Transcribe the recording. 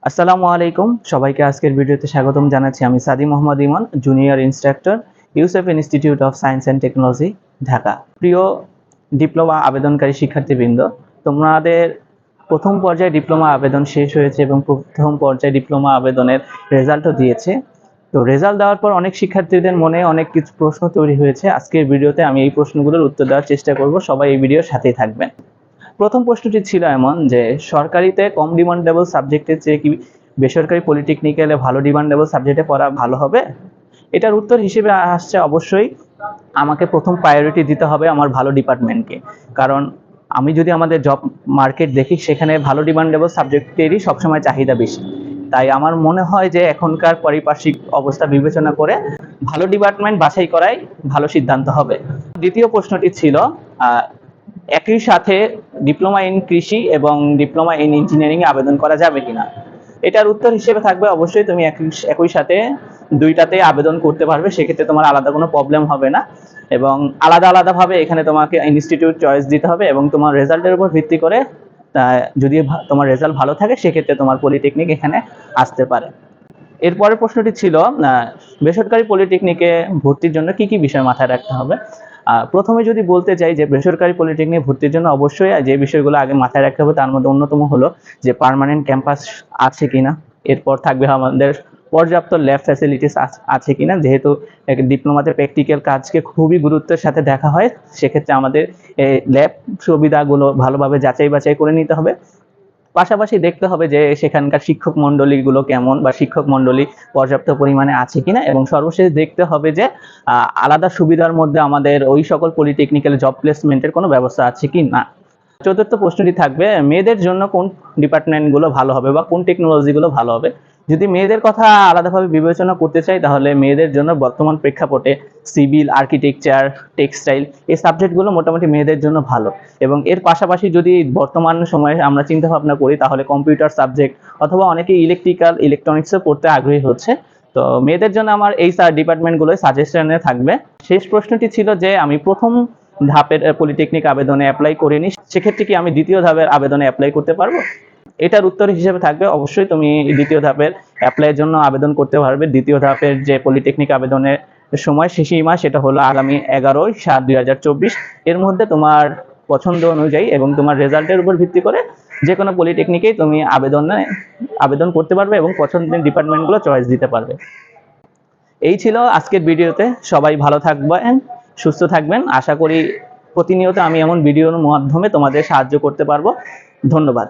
আসসালামু আলাইকুম, সবাইকে আজকের ভিডিওতে স্বাগতম জানাচ্ছি। আমি Sadi Mohammad Imon, junior instructor, Yusef institute of science and technology, Dhaka. প্রিয় ডিপ্লোমা আবেদনকারী শিক্ষার্থীবৃন্দ, তোমাদের প্রথম পর্যায়ে ডিপ্লোমা আবেদন শেষ হয়েছে এবং প্রথম পর্যায়ে ডিপ্লোমা আবেদনের রেজাল্টও দিয়েছে। তো রেজাল্ট দেওয়ার পর অনেক শিক্ষার্থীদের মনে অনেক কিছু প্রশ্ন তৈরি হয়েছে। আজকের ভিডিওতে আমি এই প্রশ্নগুলোর উত্তর দেওয়ার চেষ্টা করব, সবাই এই ভিডিওর সাথেই থাকবেন। প্রথম প্রশ্নটি ছিল এমন যে, সরকারিতে কম ডিমান্ডেবল সাবজেক্টের চেয়ে কি বেসরকারি পলিটেকনিক্যালে ভালো ডিমান্ডেবল সাবজেক্টে পড়া ভালো হবে? এটার উত্তর হিসেবে আসছে অবশ্যই আমাকে প্রথম প্রায়োরিটি দিতে হবে আমার ভালো ডিপার্টমেন্টকে। কারণ আমি যদি আমাদের জব মার্কেট দেখি, সেখানে ভালো ডিমান্ডেবল সাবজেক্টেরই সবসময় চাহিদা বেশি। তাই আমার মনে হয় যে এখনকার পারিপার্শ্বিক অবস্থা বিবেচনা করে ভালো ডিপার্টমেন্ট বাছাই করাই ভালো সিদ্ধান্ত হবে। দ্বিতীয় প্রশ্নটি ছিল একই সাথে ডিপ্লোমা ইন কৃষি এবং ডিপ্লোমা ইন ইঞ্জিনিয়ারিং এ আবেদন করা যাবে কিনা। এটার উত্তর হিসেবে থাকবে অবশ্যই তুমি একই সাথে দুইটাতে আবেদন করতে পারবে, সেক্ষেত্রে তোমার আলাদা কোনো প্রবলেম হবে না। এবং আলাদা আলাদাভাবে এখানে তোমাকে ইনস্টিটিউট চয়েস দিতে হবে এবং তোমার রেজাল্টের উপর ভিত্তি করে যদি তোমার রেজাল্ট ভালো থাকে, সেক্ষেত্রে তোমার পলিটেকনিক এখানে আসতে পারে। এরপরের প্রশ্নটি ছিল বেসরকারি পলিটেকনিকে ভর্তির জন্য কি কি বিষয় মাথায় রাখতে হবে। প্রথমে যদি বলতে চাই যে বেসরকারি পলিটেকনিক ভর্তির জন্য অবশ্যই যে বিষয়গুলো আগে মাথায় রাখতে হবে, তার মধ্যে অন্যতম হলো যে পার্মানেন্ট ক্যাম্পাস আছে কিনা। এরপর থাকবে আমাদের পর্যাপ্ত ল্যাব ফ্যাসিলিটিস আছে কিনা, যেহেতু ডিপ্লোমাতে প্র্যাকটিক্যাল কাজকে খুবই গুরুত্বের সাথে দেখা হয়, সেক্ষেত্রে আমাদের এই ল্যাব সুবিধাগুলো ভালোভাবে যাচাই বাছাই করে নিতে হবে। পাশাপাশি দেখতে হবে যে সেখানকার শিক্ষক মন্ডলীগুলো কেমন, বা শিক্ষক মন্ডলী পর্যাপ্ত পরিমাণে আছে কিনা। এবং সর্বশেষ দেখতে হবে যে আলাদা সুবিধার মধ্যে আমাদের ওই সকল পলিটেকনিক্যাল জব প্লেসমেন্টের কোনো ব্যবস্থা আছে কি না। চতুর্থ প্রশ্নটি থাকবে মেয়েদের জন্য কোন ডিপার্টমেন্টগুলো ভালো হবে বা কোন টেকনোলজিগুলো ভালো হবে। যদি মেয়েদের কথা আলাদাভাবে বিবেচনা করতে চাই, তাহলে মেয়েদের জন্য বর্তমান প্রেক্ষাপটে সিভিল, আর্কিটেকচার, টেক্সটাইল এই সাবজেক্টগুলো মোটামুটি মেয়েদের জন্য ভালো। এবং এর পাশাপাশি যদি বর্তমান সময়ে আমরা চিন্তা ভাবনা করি, তাহলে কম্পিউটার সাবজেক্ট অথবা অনেকে ইলেকট্রিক্যাল, ইলেকট্রনিক্সও পড়তে আগ্রহী হচ্ছে। তো মেয়েদের জন্য আমার এই ডিপার্টমেন্টগুলোই সাজেশনে থাকবে। শেষ প্রশ্নটি ছিল যে আমি প্রথম ধাপের পলিটেকনিক আবেদনে অ্যাপ্লাই করিনি, সেক্ষেত্রে কি আমি দ্বিতীয় ধাপের আবেদনে অ্যাপ্লাই করতে পারবো? এটার উত্তর হিসেবে থাকবে অবশ্যই তুমি দ্বিতীয় ধাপের অ্যাপ্লাইয়ের জন্য আবেদন করতে পারবে। দ্বিতীয় ধাপের যে পলিটেকনিক আবেদনের সময় সীমা, সেটা হলো আগামী 11/7/2024। এর মধ্যে তোমার পছন্দ অনুযায়ী এবং তোমার রেজাল্টের উপর ভিত্তি করে যে কোনো পলিটেকনিকেই তুমি আবেদন করতে পারবে এবং পছন্দের ডিপার্টমেন্টগুলো চয়েস দিতে পারবে। এই ছিল আজকের ভিডিওতে। সবাই ভালো থাকবেন, সুস্থ থাকবেন। আশা করি প্রতিনিয়ত আমি এমন ভিডিওর মাধ্যমে তোমাদের সাহায্য করতে পারবো। ধন্যবাদ।